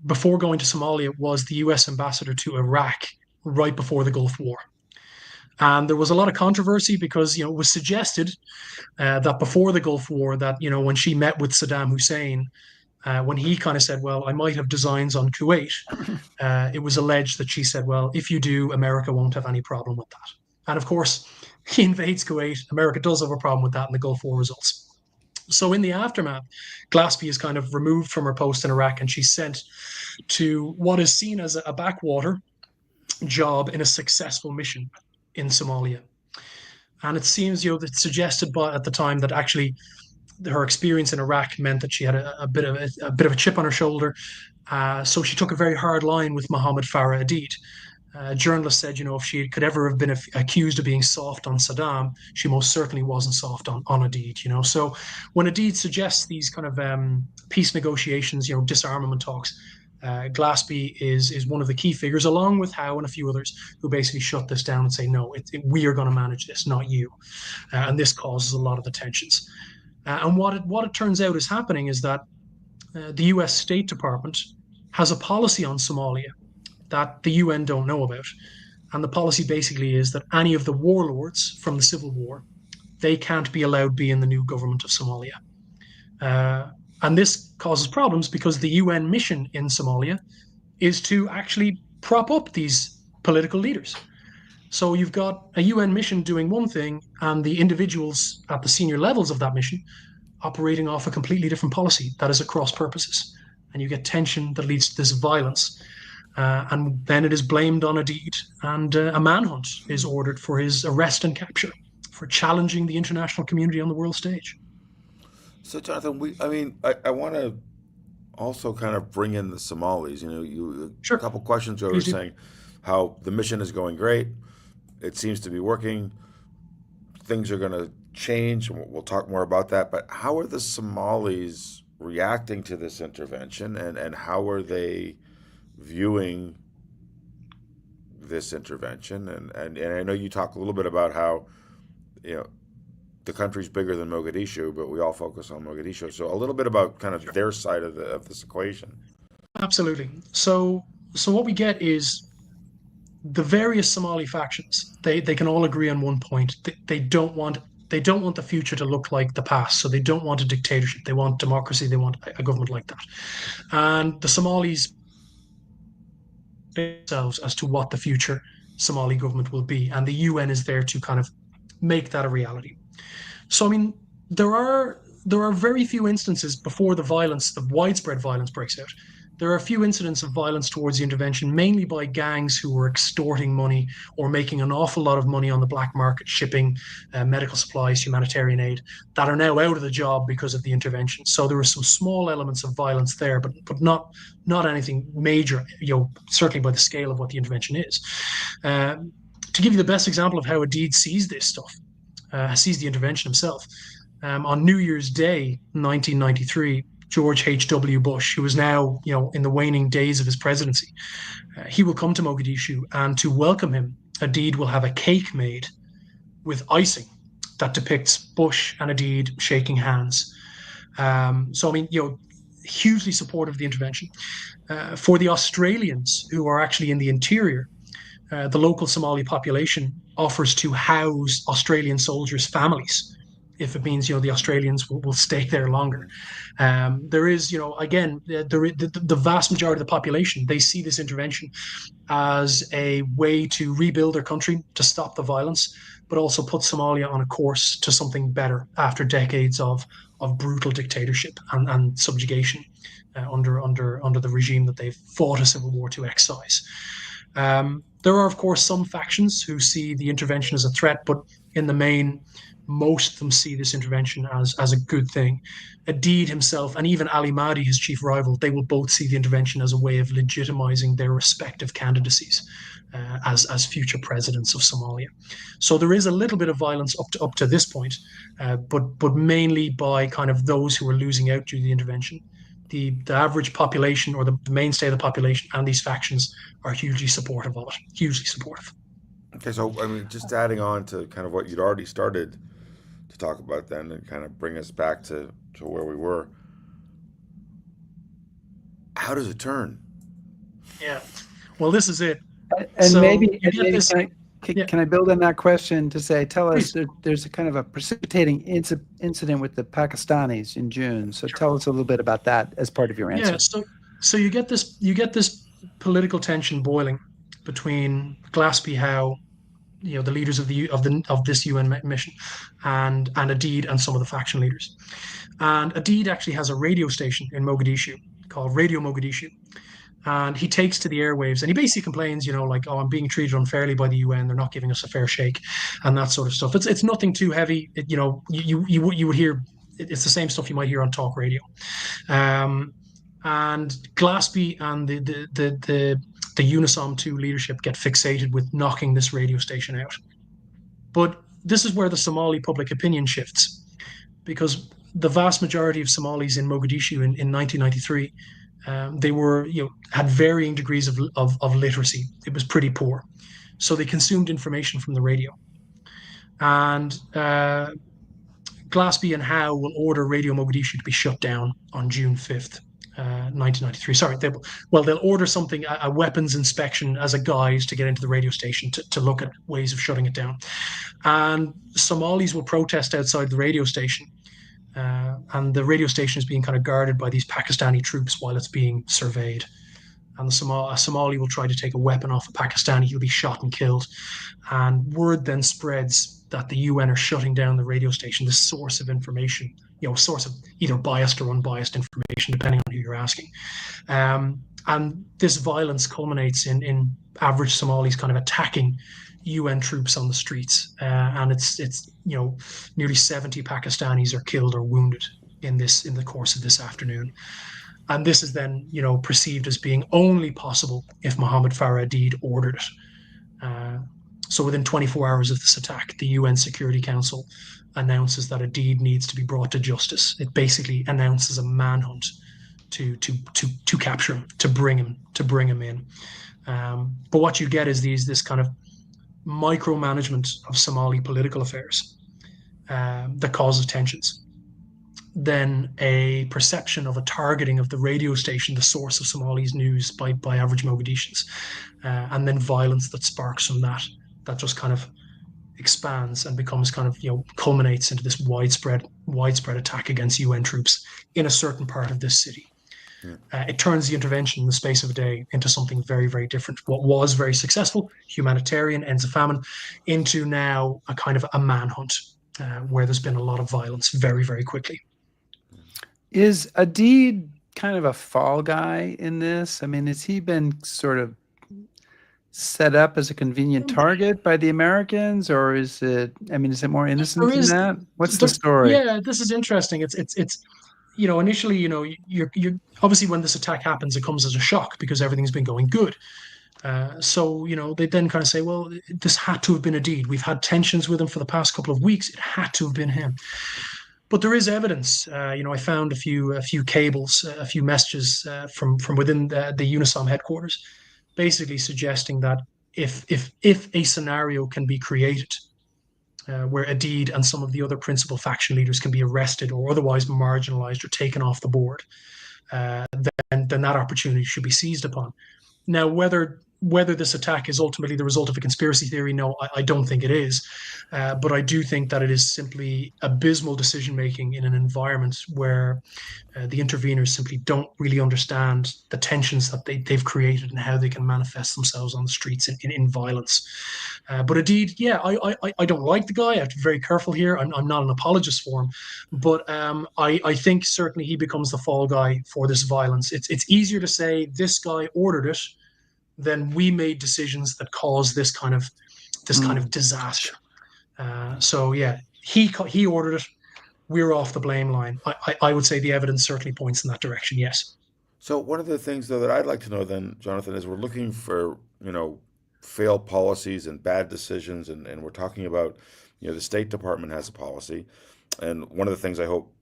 before going to Somalia, was the U.S. ambassador to Iraq right before the Gulf War. And there was a lot of controversy because, it was suggested that before the Gulf War, that, when she met with Saddam Hussein, when he kind of said, well, I might have designs on Kuwait, it was alleged that she said, well, if you do, America won't have any problem with that. And of course, he invades Kuwait. America does have a problem with that, and the Gulf War results. So in the aftermath, Glaspie is kind of removed from her post in Iraq, and she's sent to what is seen as a backwater job in a successful mission in Somalia. And it seems, that suggested at the time that actually her experience in Iraq meant that she had a bit of a chip on her shoulder. So she took a very hard line with Mohammed Farah Aidid. Journalists said, if she could ever have been accused of being soft on Saddam, she most certainly wasn't soft on Aidid. So when Aidid suggests these kind of peace negotiations, disarmament talks, Glaspie is one of the key figures, along with Howe and a few others, who basically shut this down and say, no, we are going to manage this, not you. And this causes a lot of the tensions. And what it turns out is happening is that the US State Department has a policy on Somalia that the UN don't know about. And the policy basically is that any of the warlords from the civil war, they can't be allowed to be in the new government of Somalia. And this causes problems because the UN mission in Somalia is to actually prop up these political leaders. So you've got a UN mission doing one thing and the individuals at the senior levels of that mission operating off a completely different policy that is at cross purposes. And you get tension that leads to this violence. And then it is blamed on Aidid, and a manhunt is ordered for his arrest and capture for challenging the international community on the world stage. So, Jonathan, I want to also kind of bring in the Somalis. Sure. A couple questions where we're saying how the mission is going great. It seems to be working. Things are going to change, and we'll talk more about that. But how are the Somalis reacting to this intervention, and how are they viewing this intervention? And I know you talk a little bit about how, the country's bigger than Mogadishu, but we all focus on Mogadishu. So a little bit about kind of their side of this equation. Absolutely. So what we get is the various Somali factions. They can all agree on one point. They don't want the future to look like the past. So they don't want a dictatorship. They want democracy. They want a government like that. And the Somalis themselves as to what the future Somali government will be, and the UN is there to kind of make that a reality. So there are very few instances before the widespread violence breaks out. There are a few incidents of violence towards the intervention, mainly by gangs who were extorting money or making an awful lot of money on the black market, shipping medical supplies, humanitarian aid, that are now out of the job because of the intervention. So there were some small elements of violence there, but not anything major, certainly by the scale of what the intervention is. To give you the best example of how Aidid sees this stuff, sees the intervention himself, on New Year's Day, 1993, George H.W. Bush, who is now, in the waning days of his presidency, he will come to Mogadishu, and to welcome him, Aidid will have a cake made with icing that depicts Bush and Aidid shaking hands. hugely supportive of the intervention. For the Australians who are actually in the interior, the local Somali population offers to house Australian soldiers' families if it means the Australians will stay there longer. There is, again, the vast majority of the population, they see this intervention as a way to rebuild their country, to stop the violence, but also put Somalia on a course to something better after decades of brutal dictatorship and subjugation under the regime that they've fought a civil war to excise. There are, of course, some factions who see the intervention as a threat, but in the main, most of them see this intervention as a good thing. Adid himself and even Ali Mahdi, his chief rival, they will both see the intervention as a way of legitimizing their respective candidacies as future presidents of Somalia. So there is a little bit of violence up to this point, but mainly by kind of those who are losing out due to the intervention. The average population or the mainstay of the population and these factions are hugely supportive of it, hugely supportive. Okay, so I mean, just adding on to kind of what you'd already started to talk about then and kind of bring us back to where we were. How does it turn? Yeah. Well, this is it. And So maybe, you get this. can I build on that question to say, tell us, Please. there's a kind of a precipitating incident with the Pakistanis in June. So tell us a little bit about that as part of your answer. Yeah. So you get this political tension boiling between Gillespie Howe, the leaders of this UN mission, and Adid and some of the faction leaders. And Adid actually has a radio station in Mogadishu called Radio Mogadishu. And he takes to the airwaves and he basically complains, like, oh, I'm being treated unfairly by the UN. They're not giving us a fair shake and that sort of stuff. It's nothing too heavy. You would hear, it's the same stuff you might hear on talk radio. And Gillespie and the UNISOM 2 leadership get fixated with knocking this radio station out. But this is where the Somali public opinion shifts, because the vast majority of Somalis in Mogadishu in 1993, they were, had varying degrees of literacy. It was pretty poor. So they consumed information from the radio. And Gillespie and Howe will order Radio Mogadishu to be shut down on June 5th. 1993. Sorry, they'll order something, a weapons inspection as a guise to get into the radio station to look at ways of shutting it down. And Somalis will protest outside the radio station. And the radio station is being kind of guarded by these Pakistani troops while it's being surveyed. And a Somali will try to take a weapon off a Pakistani. He'll be shot and killed. And word then spreads that the UN are shutting down the radio station, the source of information, source of either biased or unbiased information, depending on who you're asking. And this violence culminates in average Somalis kind of attacking UN troops on the streets. And it's nearly 70 Pakistanis are killed or wounded in the course of this afternoon. And this is then, perceived as being only possible if Mohammed Farah Adid ordered it. So within 24 hours of this attack, the UN Security Council announces that Adid needs to be brought to justice. It basically announces a manhunt to capture him, to bring him in. But what you get is this kind of micromanagement of Somali political affairs that causes tensions. Then a perception of a targeting of the radio station, the source of Somali's news by average Mogadishans, and then violence that sparks from that just kind of expands and becomes kind of, culminates into this widespread attack against UN troops in a certain part of this city. Yeah. It turns the intervention in the space of a day into something very, very different. What was very successful, humanitarian, ends of famine, into now a kind of a manhunt where there's been a lot of violence very, very quickly. Is Adid kind of a fall guy in this? I mean, has he been sort of set up as a convenient target by the Americans, or is it more innocent than that? What's the story? Yeah, this is interesting. It's initially, you're obviously, when this attack happens, it comes as a shock because everything's been going good. So they then kind of say, well, this had to have been Adid. We've had tensions with him for the past couple of weeks. It had to have been him. But there is evidence. I found a few cables, a few messages from within the UNISOM headquarters, basically suggesting that if a scenario can be created where Adid and some of the other principal faction leaders can be arrested or otherwise marginalized or taken off the board, then that opportunity should be seized upon. Now, whether this attack is ultimately the result of a conspiracy theory, no, I don't think it is. But I do think that it is simply abysmal decision making in an environment where the interveners simply don't really understand the tensions that they've created and how they can manifest themselves on the streets in violence. But indeed, yeah, I don't like the guy. I have to be very careful here. I'm not an apologist for him, but I think certainly he becomes the fall guy for this violence. It's easier to say this guy ordered it than we made decisions that caused this kind of disaster. So yeah, he ordered it. We're off the blame line. I would say the evidence certainly points in that direction. Yes. So one of the things though that I'd like to know then, Jonathan, is we're looking for, failed policies and bad decisions, and we're talking about, the State Department has a policy. And one of the things I hope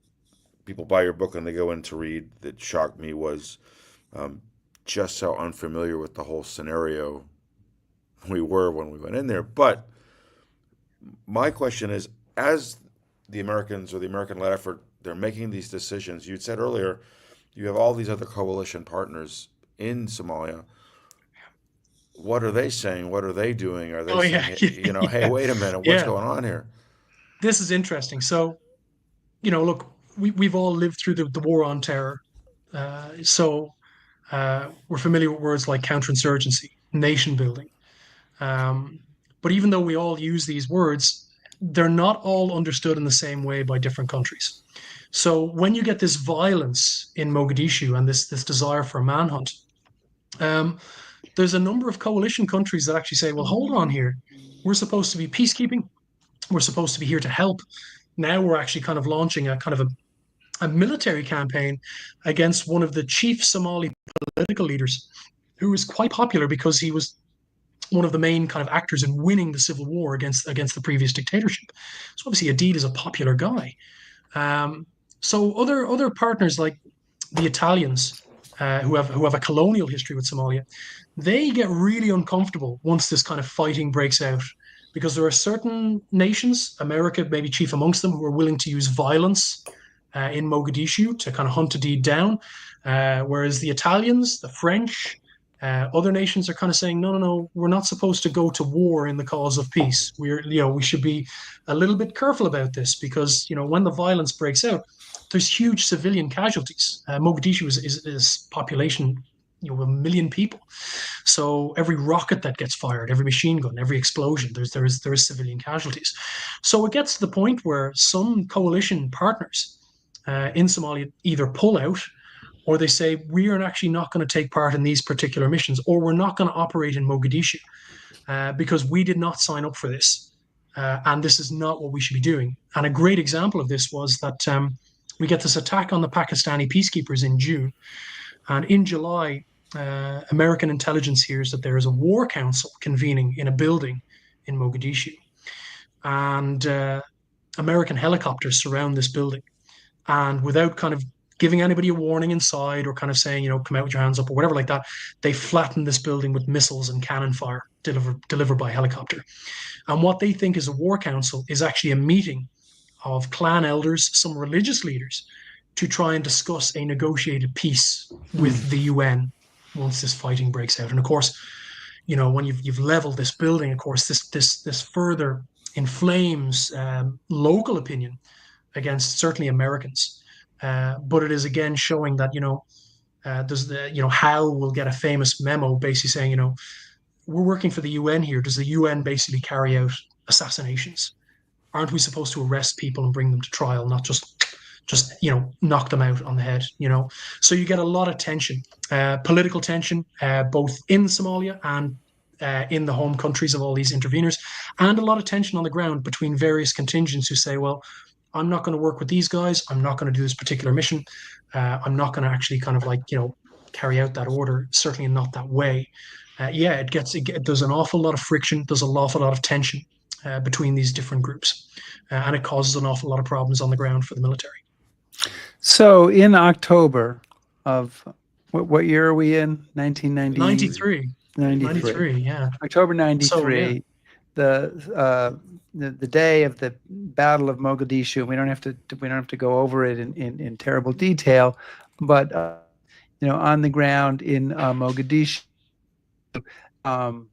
people buy your book and they go in to read that shocked me was just how unfamiliar with the whole scenario we were when we went in there. But my question is, as the Americans or the American-led effort, they're making these decisions. You said earlier, you have all these other coalition partners in Somalia. What are they saying? What are they doing? Are they saying, hey, wait a minute, what's going on here? This is interesting. So, look, we've all lived through the war on terror. So we're familiar with words like counterinsurgency, nation building. But even though we all use these words, they're not all understood in the same way by different countries. So when you get this violence in Mogadishu and this desire for a manhunt, there's a number of coalition countries that actually say, well, hold on here. We're supposed to be peacekeeping. We're supposed to be here to help. Now we're actually kind of launching a military campaign against one of the chief Somali political leaders, who was quite popular because he was one of the main kind of actors in winning the civil war against the previous dictatorship. So obviously Adid is a popular guy. So other partners like the Italians, who have a colonial history with Somalia, they get really uncomfortable once this kind of fighting breaks out, because there are certain nations, America maybe chief amongst them, who are willing to use violence in Mogadishu to kind of hunt Adid down, whereas the Italians, the French, other nations are kind of saying, no, we're not supposed to go to war in the cause of peace. We should be a little bit careful about this, because, when the violence breaks out, there's huge civilian casualties. Mogadishu is population, 1 million people. So every rocket that gets fired, every machine gun, every explosion, there is civilian casualties. So it gets to the point where some coalition partners in Somalia either pull out, or they say, we are actually not going to take part in these particular missions, or we're not going to operate in Mogadishu because we did not sign up for this. And this is not what we should be doing. And a great example of this was that we get this attack on the Pakistani peacekeepers in June. And in July, American intelligence hears that there is a war council convening in a building in Mogadishu. And American helicopters surround this building. And without kind of giving anybody a warning inside, or kind of saying, come out with your hands up or whatever like that, they flatten this building with missiles and cannon fire delivered by helicopter. And what they think is a war council is actually a meeting of clan elders, some religious leaders, to try and discuss a negotiated peace with the UN once this fighting breaks out. And of course, when you've leveled this building, of course, this further inflames local opinion against certainly Americans. But it is again showing that there's Howe will get a famous memo basically saying, we're working for the UN here. Does the UN basically carry out assassinations? Aren't we supposed to arrest people and bring them to trial, not just knock them out on the head? So you get a lot of tension, political tension, both in Somalia and in the home countries of all these interveners, and a lot of tension on the ground between various contingents who say, well, I'm not going to work with these guys. I'm not going to do this particular mission. I'm not going to actually kind of carry out that order, certainly not that way. There's an awful lot of friction. There's an awful lot of tension between these different groups. And it causes an awful lot of problems on the ground for the military. So in October of, what year are we in? 1993. 93, yeah. October 93. So, the day of the Battle of Mogadishu. We don't have to go over it in terrible detail, but on the ground in Mogadishu. Um,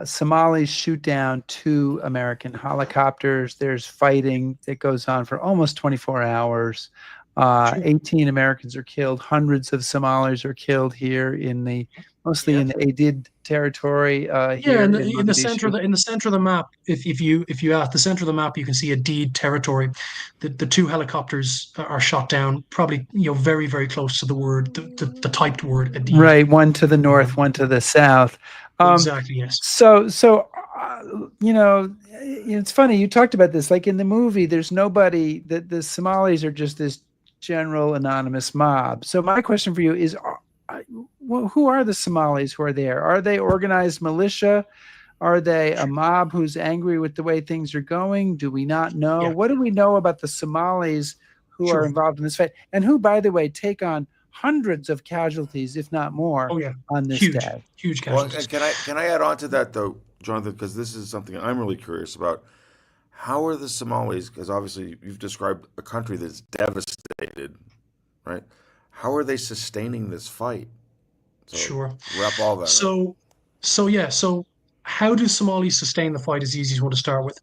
Somalis shoot down 2 American helicopters. There's fighting that goes on for almost 24 hours. 18 Americans are killed. Hundreds of Somalis are killed here mostly in the Aidid territory here in in the center Mogadishu. in the center of the map, if you at the center of the map, you can see a deed territory. The 2 helicopters are shot down, probably very very close to the word the typed word a deed. Right, one to the north, one to the south. Exactly. Yes. So it's funny you talked about this. Like in the movie, there's nobody. The Somalis are just this general anonymous mob. So my question for you is, who are the Somalis who are there? Are they organized militia? Are they a mob who's angry with the way things are going? Do we not know? Yeah. What do we know about the Somalis who are involved in this fight, and who, by the way, take on hundreds of casualties, if not more, on this day? Huge casualties. Well, can I add on to that though, Jonathan? Because this is something I'm really curious about. How are the Somalis? Because obviously you've described a country that's devastated, right? How are they sustaining this fight? So Sure. Wrap all that up. So how do Somalis sustain the fight is the easiest one to start with.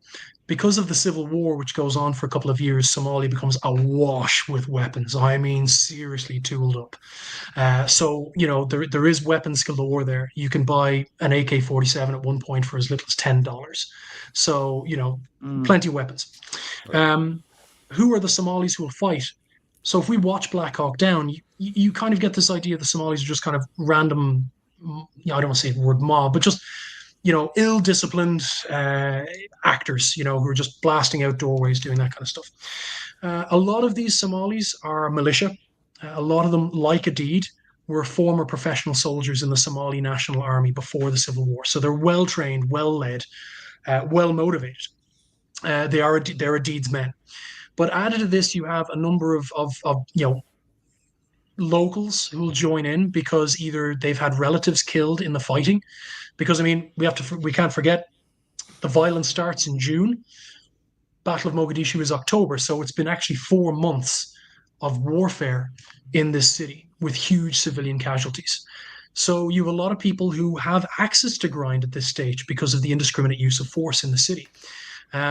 Because of the civil war, which goes on for a couple of years, Somalia becomes awash with weapons. I mean, seriously tooled up. So there is weapons galore there. You can buy an AK-47 at one point for as little as $10. So plenty of weapons. Who are the Somalis who will fight? So if we watch Black Hawk Down, you kind of get this idea the Somalis are just kind of random. I don't want to say the word mob, but just ill-disciplined actors, who are just blasting out doorways, doing that kind of stuff. A lot of these Somalis are militia. A lot of them, like Adid, were former professional soldiers in the Somali National Army before the Civil War. So they're well-trained, well-led, well-motivated. They're Adid's men. But added to this, you have a number of locals who will join in because either they've had relatives killed in the fighting. Because we can't forget the violence starts in June. Battle of Mogadishu is October, so it's been actually 4 months of warfare in this city with huge civilian casualties. So you have a lot of people who have access to grind at this stage because of the indiscriminate use of force in the city.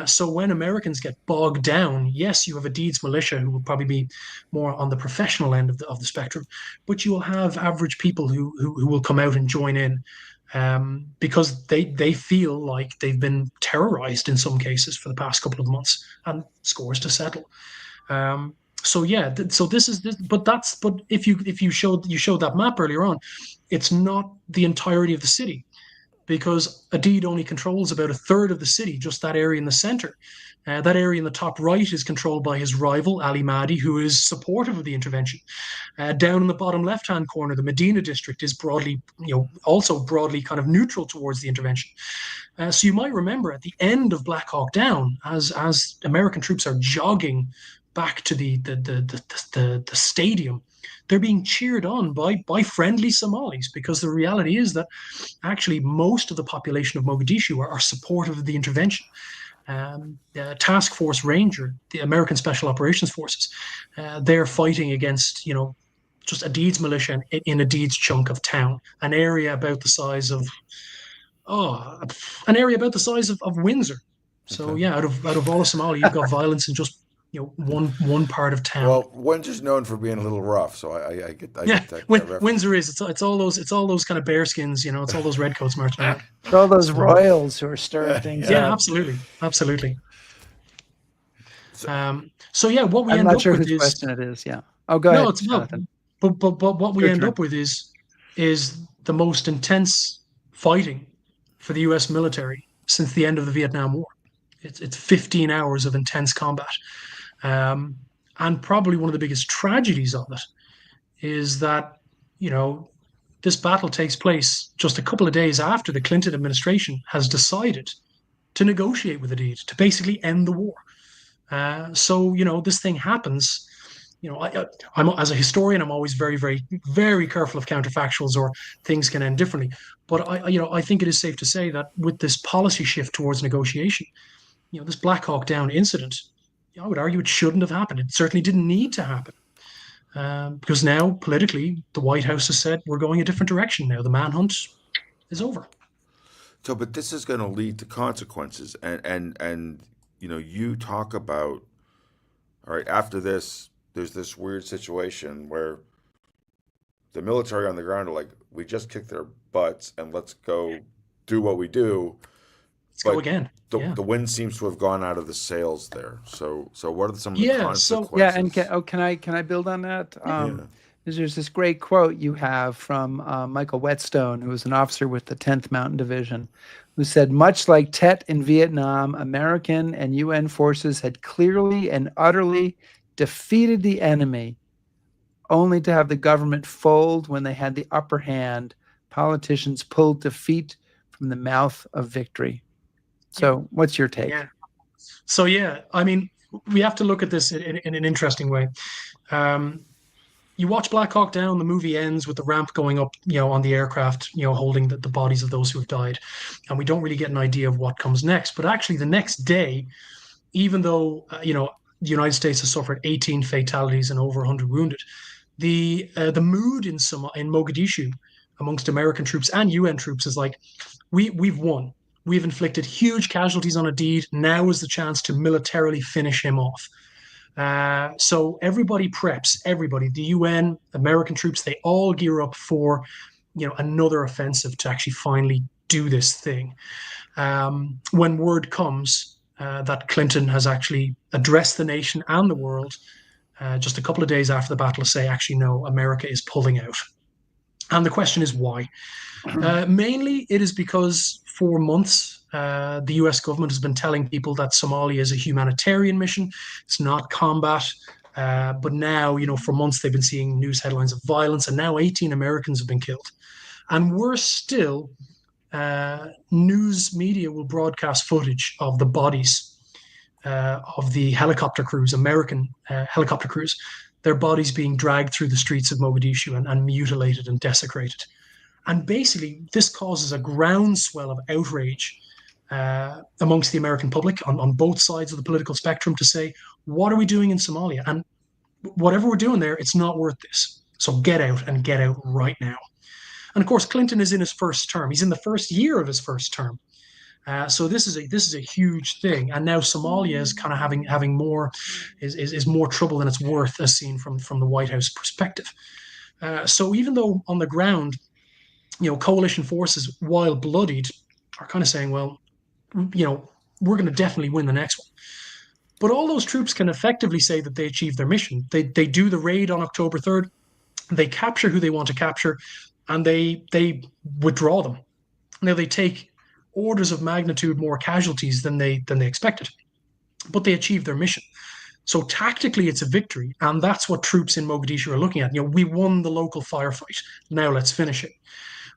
So when Americans get bogged down, yes, you have Adid's militia who will probably be more on the professional end of the spectrum, but you will have average people who will come out and join in. Because they feel like they've been terrorized in some cases for the past couple of months, and scores to settle. So this is this, but if you showed that map earlier on, it's not the entirety of the city, because Adid only controls about a third of the city, just that area in the center. That area in the top right is controlled by his rival, Ali Mahdi, who is supportive of the intervention. Down in the bottom left-hand corner, the Medina district is also broadly kind of neutral towards the intervention. So you might remember at the end of Black Hawk Down, as American troops are jogging back to the stadium, they're being cheered on by friendly Somalis, because the reality is that actually most of the population of Mogadishu are supportive of the intervention. Task Force Ranger, the American Special Operations Forces, they're fighting against, just Adid's militia in Adid's chunk of town, an area about the size of Windsor. So yeah, out of all of Somalia, you've got violence in just one part of town. Well, Windsor's known for being a little rough, so I get that. Windsor is it's all those kind of bearskins, it's all those redcoats marching around. It's all those royals who are stirring things Yeah, up. absolutely. So yeah, what we I'm end not up sure with whose is question it is. Yeah. Oh, go ahead. no, it's not. Jonathan. But what we Your end turn. up with is the most intense fighting for the U.S. military since the end of the Vietnam War. It's 15 hours of intense combat. And probably one of the biggest tragedies of it is that, this battle takes place just a couple of days after the Clinton administration has decided to negotiate with Adid to basically end the war. So this thing happens. I'm as a historian, I'm always very, very, very careful of counterfactuals, or things can end differently. But I think it is safe to say that with this policy shift towards negotiation, this Black Hawk Down incident, I would argue it shouldn't have happened. It certainly didn't need to happen. Because now, politically, the White House has said we're going a different direction now. The manhunt is over. So, but this is going to lead to consequences, and you talk about, all right, after this, there's this weird situation where the military on the ground are like, we just kicked their butts, and let's go do what we do. Let's go But again. the Yeah. the wind seems to have gone out of the sails there. So what are some of the Yeah. So, Yeah, and consequences? can I build on that? Yeah. There's this great quote you have from Michael Whetstone, who was an officer with the 10th Mountain Division, who said, "Much like Tet in Vietnam, American and UN forces had clearly and utterly defeated the enemy, only to have the government fold when they had the upper hand. Politicians pulled defeat from the mouth of victory." yeah. So, what's your take? Yeah. So, yeah, I mean, we have to look at this in an interesting way. Um, you watch Black Hawk Down, the movie ends with the ramp going up, on the aircraft, holding the bodies of those who have died. And we don't really get an idea of what comes next. But actually, the next day, even though, the United States has suffered 18 fatalities and over 100 wounded, the mood in Mogadishu amongst American troops and UN troops is like, we've won. We've inflicted huge casualties on a deed. Now is the chance to militarily finish him off. So everybody preps, everybody, the UN, American troops, they all gear up for, another offensive to actually finally do this thing. When word comes that Clinton has actually addressed the nation and the world just a couple of days after the battle to say, actually, no, America is pulling out. And the question is why? Mainly, it is because for months, the US government has been telling people that Somalia is a humanitarian mission, it's not combat. But now, for months, they've been seeing news headlines of violence, and now 18 Americans have been killed. And worse still, news media will broadcast footage of the bodies of the helicopter crews, American helicopter crews, their bodies being dragged through the streets of Mogadishu and mutilated and desecrated. And basically, this causes a groundswell of outrage amongst the American public on both sides of the political spectrum to say, what are we doing in Somalia? And whatever we're doing there, it's not worth this. So get out and get out right now. And of course, Clinton is in his first term. He's in the first year of his first term. So this is a huge thing, and now Somalia is kind of having more is more trouble than it's worth, as seen from the White House perspective. So even though on the ground, coalition forces, while bloodied, are kind of saying, well, we're going to definitely win the next one. But all those troops can effectively say that they achieved their mission. They do the raid on October 3rd. They capture who they want to capture, and they withdraw them. Now they take orders of magnitude more casualties than they expected, but they achieved their mission. So tactically, it's a victory, and that's what troops in Mogadishu are looking at. We won the local firefight. Now let's finish it.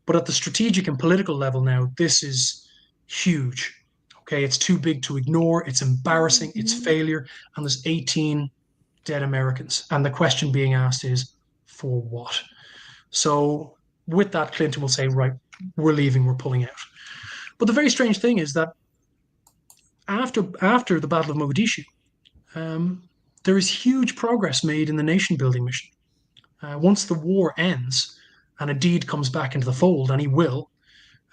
But at the strategic and political level now, this is huge. Okay, it's too big to ignore. It's embarrassing. It's failure, and there's 18 dead Americans. And the question being asked is, for what? So with that, Clinton will say, right, we're leaving, we're pulling out. But the very strange thing is that after the Battle of Mogadishu, there is huge progress made in the nation building mission. Once the war ends and a deed comes back into the fold, and he will,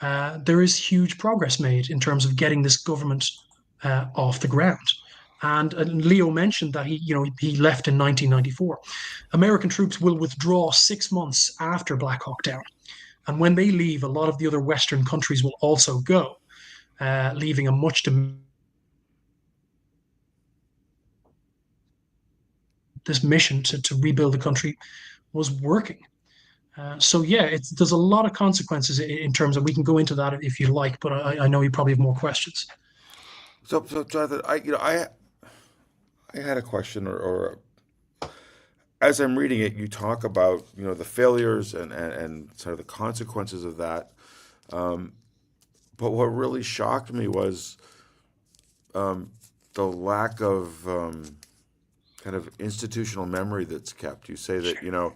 there is huge progress made in terms of getting this government off the ground. And Leo mentioned that he left in 1994. American troops will withdraw 6 months after Black Hawk Down. And when they leave, a lot of the other Western countries will also go, leaving a much this mission to rebuild the country was working. So yeah, there's a lot of consequences in terms of, we can go into that if you like, but I know you probably have more questions. So Jonathan, I had a question, or as I'm reading it, you talk about the failures and sort of the consequences of that. But what really shocked me was the lack of kind of institutional memory that's kept. You say that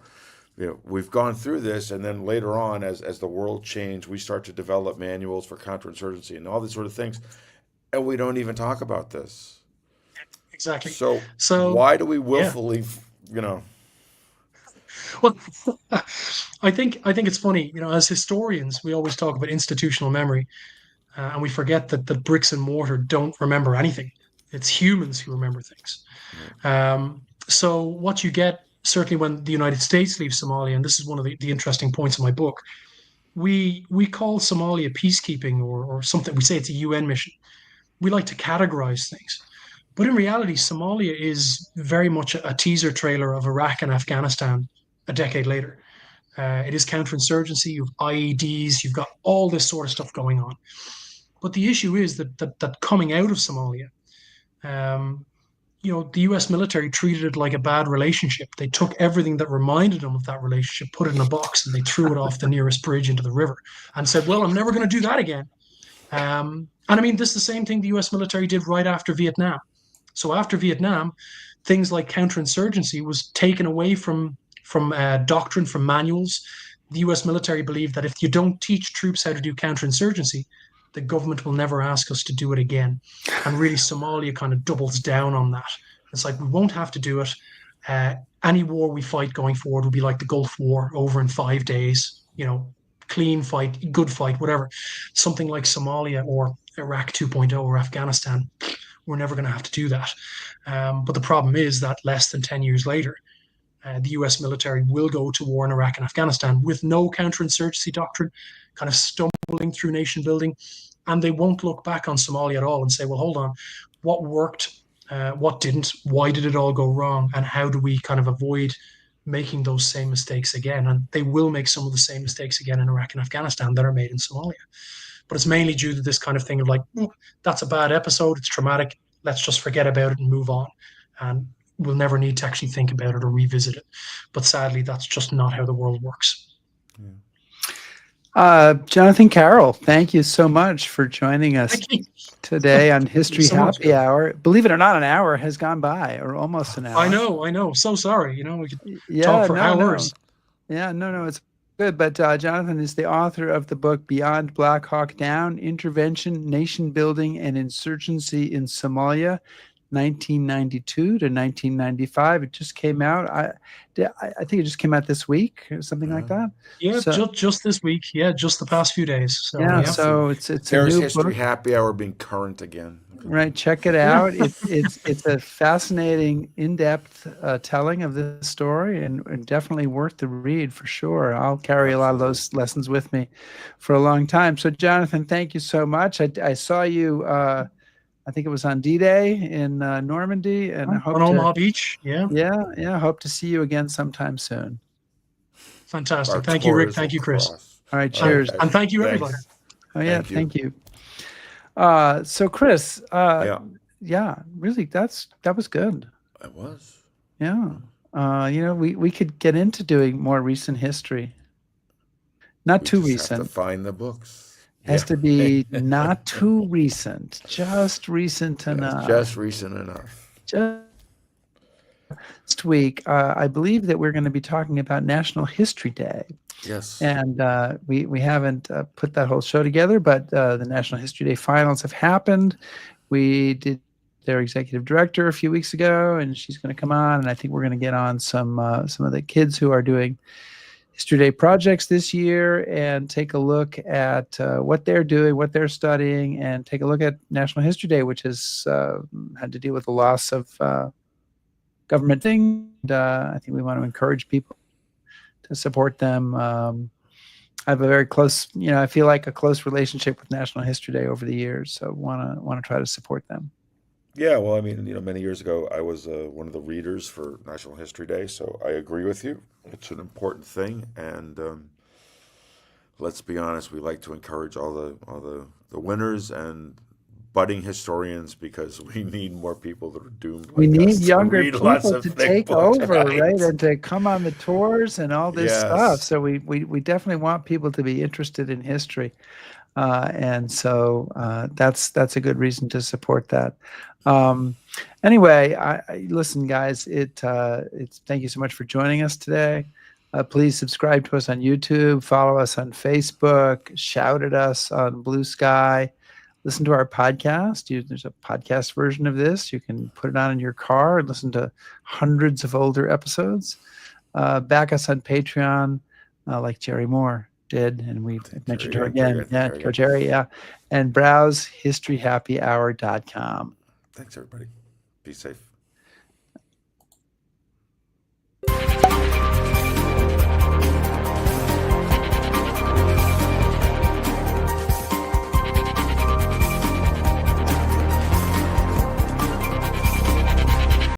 we've gone through this, and then later on, as the world changed, we start to develop manuals for counterinsurgency and all these sort of things, and we don't even talk about this. Exactly. So So why do we yeah, willfully, you know? Well, I think it's funny. As historians, we always talk about institutional memory, and we forget that bricks and mortar don't remember anything. It's humans who remember things. So what you get, certainly when the United States leaves Somalia, and this is one of the interesting points of my book, we call Somalia peacekeeping or something. We say it's a UN mission. We like to categorize things. But in reality, Somalia is very much a teaser trailer of Iraq and Afghanistan a decade later. It is counterinsurgency, you've IEDs, you've got all this sort of stuff going on. But the issue is that coming out of Somalia, um, the US military treated it like a bad relationship. They took everything that reminded them of that relationship, put it in a box, and they threw it off the nearest bridge into the river and said, well, I'm never going to do that again. And I mean, this is the same thing the US military did right after Vietnam. So after Vietnam, things like counterinsurgency was taken away from doctrine, from manuals. The US military believed that if you don't teach troops how to do counterinsurgency, the government will never ask us to do it again. And really, Somalia kind of doubles down on that. It's like, we won't have to do it. Any war we fight going forward will be like the Gulf War, over in 5 days, clean fight, good fight, whatever. Something like Somalia or Iraq 2.0 or Afghanistan, we're never going to have to do that. But the problem is that less than 10 years later, the US military will go to war in Iraq and Afghanistan with no counterinsurgency doctrine, kind of stumbling through nation building. And they won't look back on Somalia at all and say, well, hold on, what worked, what didn't, why did it all go wrong? And how do we kind of avoid making those same mistakes again? And they will make some of the same mistakes again in Iraq and Afghanistan that are made in Somalia. But it's mainly due to this kind of thing of like, that's a bad episode, it's traumatic, let's just forget about it and move on. And we'll never need to actually think about it or revisit it. But sadly, that's just not how the world works. Jonathan Carroll, thank you so much for joining us today on History Happy Hour. Believe it or not, an hour has gone by, or almost an hour. I know. So sorry. We could talk for hours. No, it's good. But Jonathan is the author of the book Beyond Black Hawk Down: Intervention, Nation Building, and Insurgency in Somalia, 1992 to 1995. It just came out. I think it just came out this week or something like that. Yeah, so, just this week. Yeah, just the past few days. So, so it's There's a new History book. Happy Hour being current again. Right, check it out. It's a fascinating, in-depth telling of this story, and definitely worth the read for sure. I'll carry a lot of those lessons with me for a long time. So, Jonathan, thank you so much. I saw you. I think it was on D-Day in Normandy, and I hope on Omaha Beach. Yeah. Hope to see you again sometime soon. Fantastic. Thank you, Rick. Thank you, Chris. All right, cheers. And thank you, everybody. Oh yeah, thank you. So Chris, really, that was good. It was. Yeah. We could get into doing more recent history. Not too recent. Have to find the books. Has to be not too recent, just recent enough. Just recent enough. Next week, I believe that we're going to be talking about National History Day. Yes. And we haven't put that whole show together, but the National History Day finals have happened. We did their executive director a few weeks ago, and she's going to come on, and I think we're going to get on some of the kids who are doing History Day projects this year and take a look at what they're doing, what they're studying, and take a look at National History Day, which has had to deal with the loss of government thing. And, I think we want to encourage people to support them. I have a very close, I feel like a close relationship with National History Day over the years, so want to try to support them. Yeah, well, I mean, many years ago, I was one of the readers for National History Day, so I agree with you. It's an important thing, and let's be honest, we like to encourage all the winners and budding historians because we need more people that are doomed. We need younger people to take over, right, and to come on the tours and all this stuff. So we definitely want people to be interested in history. And so that's a good reason to support that. Anyway, listen, guys, it's thank you so much for joining us today. Please subscribe to us on YouTube, follow us on Facebook, shout at us on Blue Sky, listen to our podcast. There's a podcast version of this. You can put it on in your car and listen to hundreds of older episodes. back us on Patreon, like Jerry Moore did, and we've mentioned her again. Yeah, go Jerry. Yeah, and browse historyhappyhour.com. Thanks, everybody. Be safe.